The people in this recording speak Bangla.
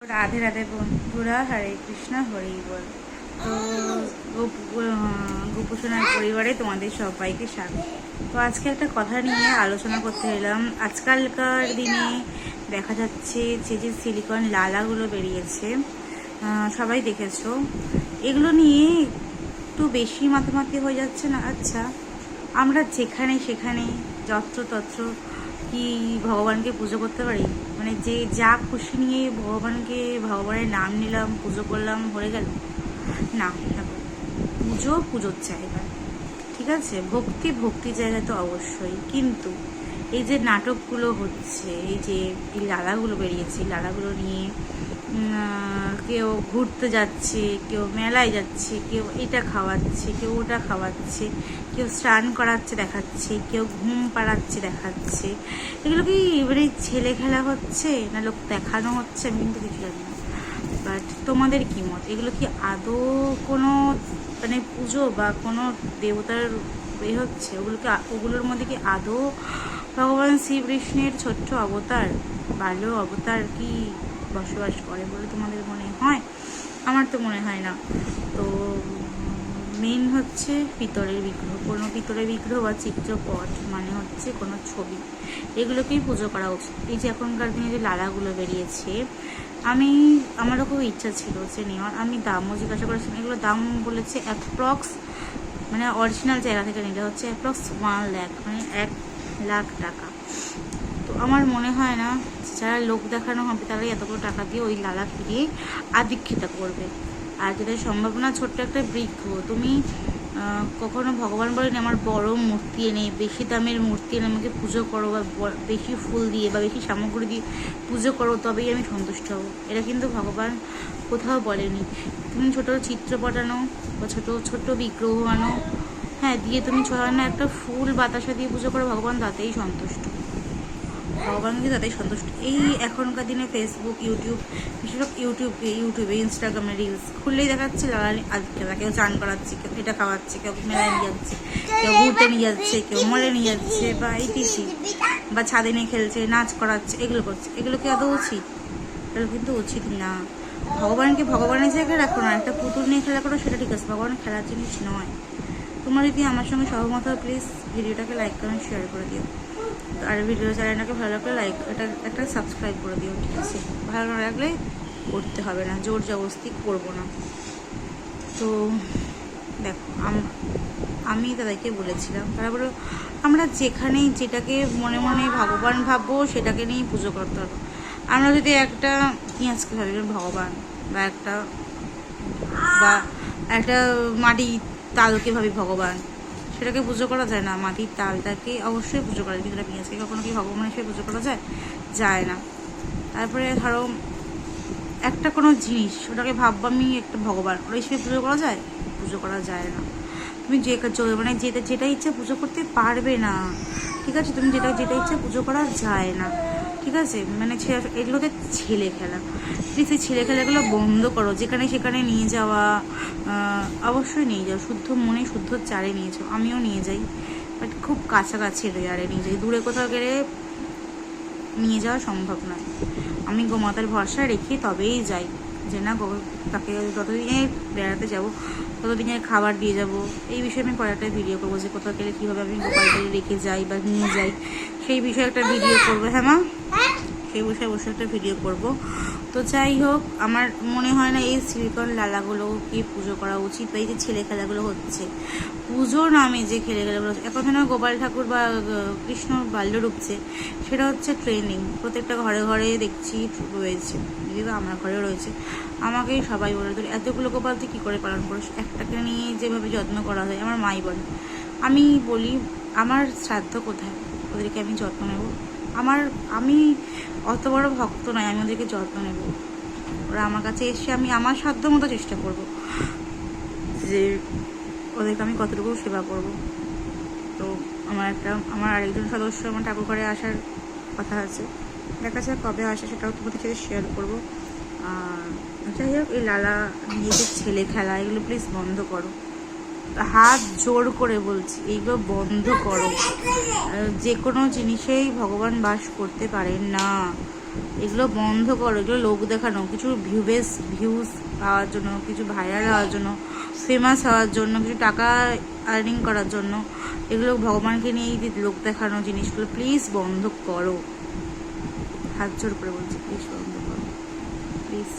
রাধে রাধে বন্ধুরা, হরে কৃষ্ণ হরি বল। তো গোপুসোনার পরিবারে তোমাদের সবাইকে স্বাগত। তো আজকে একটা কথা নিয়ে আলোচনা করতে এলাম। আজকালকার দিনে দেখা যাচ্ছে যে সিলিকন লালাগুলো বেরিয়েছে, সবাই দেখেছো, এগুলো নিয়ে একটু বেশি মাতামাতি হয়ে যাচ্ছে না? আচ্ছা, আমরা যেখানে সেখানে যত্রতত্র কি ভগবানকে পুজো করতে পারি? মানে যে যা খুশি নিয়ে ভগবানের নাম নিলাম, পুজো করলাম, হয়ে গেল? না, পুজোর জায়গা, ঠিক আছে, ভক্তির জায়গা তো অবশ্যই, কিন্তু এই যে নাটকগুলো হচ্ছে, এই লালাগুলো বেরিয়েছে, লালাগুলো নিয়ে কেউ ঘুরতে যাচ্ছে, কেউ মেলায় যাচ্ছে, কেউ এটা খাওয়াচ্ছে, কেউ ওটা খাওয়াচ্ছে, কেউ স্নান করাচ্ছে দেখাচ্ছে, কেউ ঘুম পাড়াচ্ছে দেখাচ্ছে। এগুলো কি মানে ছেলে খেলা হচ্ছে না লোক দেখানো হচ্ছে? আমি কিন্তু কিছু জানি না। বাট তোমাদের কি মত? এগুলো কি আদৌ কোনো মানে পুজো বা কোনো দেবতার হচ্ছে? ওগুলোর মধ্যে কি আদৌ ভগবান শ্রীকৃষ্ণের ছোট্ট অবতার, বাল্য অবতার কি বসবাস করে বলে তোমাদের মনে হয়? আমার তো মনে হয় না। তো মেন হচ্ছে পিতলের বিগ্রহ, কোনো পিতলের বিগ্রহ বা চিত্রপট মানে হচ্ছে কোনো ছবি, এগুলোকেই পুজো করা উচিত। এই যে এখনকার দিনে যে লালাগুলো বেরিয়েছে, আমারও খুব ইচ্ছা ছিল যে নেওয়ার। আমি দামও জিজ্ঞাসা করেছিলাম, এগুলো দাম বলেছে অ্যাপ্রক্স, মানে অরিজিনাল জায়গা থেকে নিলে হচ্ছে অ্যাপ্রক্স 1 লাখ, মানে 1 লাখ টাকা। তো আমার মনে হয় না যারা লোক দেখানো হবে তারাই এতগুলো টাকা দিয়ে ওই লালা ফিরিয়ে আদিক্ষিতা করবে। আর যেটা সম্ভাবনা, ছোট্ট একটা বৃক্ষ, তুমি কখনো ভগবান বলেন আমার বড় মূর্তি এনে, বেশি দামের মূর্তি এনে আমাকে পুজো করো, বা বেশি ফুল দিয়ে বা বেশি সামগ্রী দিয়ে পুজো করো, তবেই আমি সন্তুষ্ট হব। এটা কিন্তু ভগবান কোথাও বলেনি। তুমি ছোটো চিত্রপট আনো বা ছোট বিগ্রহ আনো, হ্যাঁ, দিয়ে তুমি ছড়ানো একটা ফুল বাতাসা দিয়ে পুজো করো, ভগবান তাতেই সন্তুষ্ট। ভগবান কিন্তু তাতেই সন্তুষ্ট। এই এখনকার দিনে ফেসবুক, বেশিরভাগ ইউটিউবে ইনস্টাগ্রামে রিলস খুললেই দেখাচ্ছে আজকে কেউ চান করাচ্ছে, কেউ এটা খাওয়াচ্ছে, কেউ মেলায় নিয়ে যাচ্ছে, কেউ ঘুরতে নিয়ে যাচ্ছে, কেউ মলে নিয়ে যাচ্ছে, বা এইটিসি, বা ছাদে নিয়ে খেলছে, নাচ করাচ্ছে, এগুলো করছে। এগুলো কি আদৌ উচিত? এগুলো কিন্তু উচিত না। ভগবানকে ভগবানের জায়গায় রাখো না, একটা পুতুল নিয়ে খেলা করো, সেটা ঠিক আছে, ভগবানের খেলার জিনিস নয়। তোমরা যদি আমার সঙ্গে সহমত হয়, প্লিজ ভিডিওটাকে লাইক কমেন্ট শেয়ার করে দিও। আর ভিডিও চ্যানেলটাকে ভালো লাগলে একটা সাবস্ক্রাইব করে দিও, ঠিক আছে? ভালো না লাগলে করতে হবে না, জোর জবরদস্তি করবো না। তো দেখো, আমি তাদেরকে বলেছিলাম, তারা বললো আমরা যেখানেই যেটাকে মনে মনে ভগবান ভাববো সেটাকে নিয়েই পুজো করতে হবে। আমরা যদি একটা পেঁয়াজকে ভাবি ভগবান, বা একটা মাটি তালকে ভাবি ভগবান, সেটাকে পুজো করা যায় না? মাটির তালটাকে অবশ্যই পুজো করা যায়, কিন্তু পেঁয়াজকে কখনো কি ভগবান হিসেবে পুজো করা যায় না। তারপরে ধরো একটা কোনো জিনিস, ওটাকে ভাববো আমি একটা ভগবান, ওটা হিসেবে পুজো করা যায় না। তুমি মানে যেটা ইচ্ছা পুজো করতে পারবে না, ঠিক আছে? তুমি যেটা ইচ্ছা পুজো করা যায় না, ঠিক আছে? মানে এগুলোতে ছেলে খেলা, প্লিজ এই ছেলে খেলাগুলো বন্ধ করো। যেখানে সেখানে নিয়ে যাওয়া, অবশ্যই নিয়ে যাও, শুদ্ধ মনে শুদ্ধ চারে নিয়ে যাও, আমিও নিয়ে যাই, বাট খুব কাছাকাছি আরে নিয়ে যাই, দূরে কোথাও গেলে নিয়ে যাওয়া সম্ভব নয়। আমি গোমাতার ভরসা রেখে তবেই যাই, যে না তাকে যতদিনে বেড়াতে যাব ততদিনে খাবার দিয়ে যাব। এই বিষয়ে আমি পরে একটা ভিডিও করবো, যে কোথাও গেলে কীভাবে আমি গোপালকে রেখে যাই বা নিয়ে যাই, সেই বিষয়ে একটা ভিডিও করবো। হ্যাঁ মা, সেই বিষয়ে অবশ্যই একটা ভিডিও করব। তো যাই হোক, আমার মনে হয় না এই সিলিকন লালাগুলোকে পুজো করা উচিত, বা এই যে ছেলে খেলাগুলো হচ্ছে পুজোর নামে, যে খেলাগুলো হচ্ছে এখন যেন গোপাল ঠাকুর বা কৃষ্ণ বাল্য রূপছে, সেটা হচ্ছে ট্রেন্ডিং। প্রত্যেকটা ঘরে ঘরে দেখছি রয়েছে, দিদি আমার ঘরেও রয়েছে। আমাকে সবাই বলে তোর এতগুলো গোপাল তুই কী করে পালন করিস? একটাকে নিয়ে যেভাবে যত্ন করা হয়, আমার মাই বলে। আমি বলি আমার শ্রাদ্ধ কোথায়, ওদেরকে আমি যত্ন নেব? আমি অত বড় ভক্ত নয় আমি ওদেরকে যত্ন নেব। ওরা আমার কাছে এসে আমি আমার সাধ্য মতো চেষ্টা করব যে ওদেরকে আমি কতটুকু সেবা করব। তো আমার আরেকজন সদস্য আমার ঠাকুর ঘরে আসার কথা আছে, দেখা যাক কবে আসে, সেটাও তোমাদের সাথে শেয়ার করবো। আর যাই হোক, এই লালা নিয়ে যে ছেলে খেলা, এগুলো প্লিজ বন্ধ করো, হাত জোর করে বলছি, এইগুলো বন্ধ করো। যে কোনো জিনিসেই ভগবান বাস করতে পারেন না। এগুলো বন্ধ করো, এগুলো লোক দেখানো, কিছু ভিউজ পাওয়ার জন্য, কিছু ভাইরাল হওয়ার জন্য, ফেমাস হওয়ার জন্য, কিছু টাকা আর্নিং করার জন্য এগুলো ভগবানকে নিয়েই লোক দেখানো জিনিসগুলো প্লিজ বন্ধ করো। হাত জোর করে বলছি, প্লিজ বন্ধ করো, প্লিজ।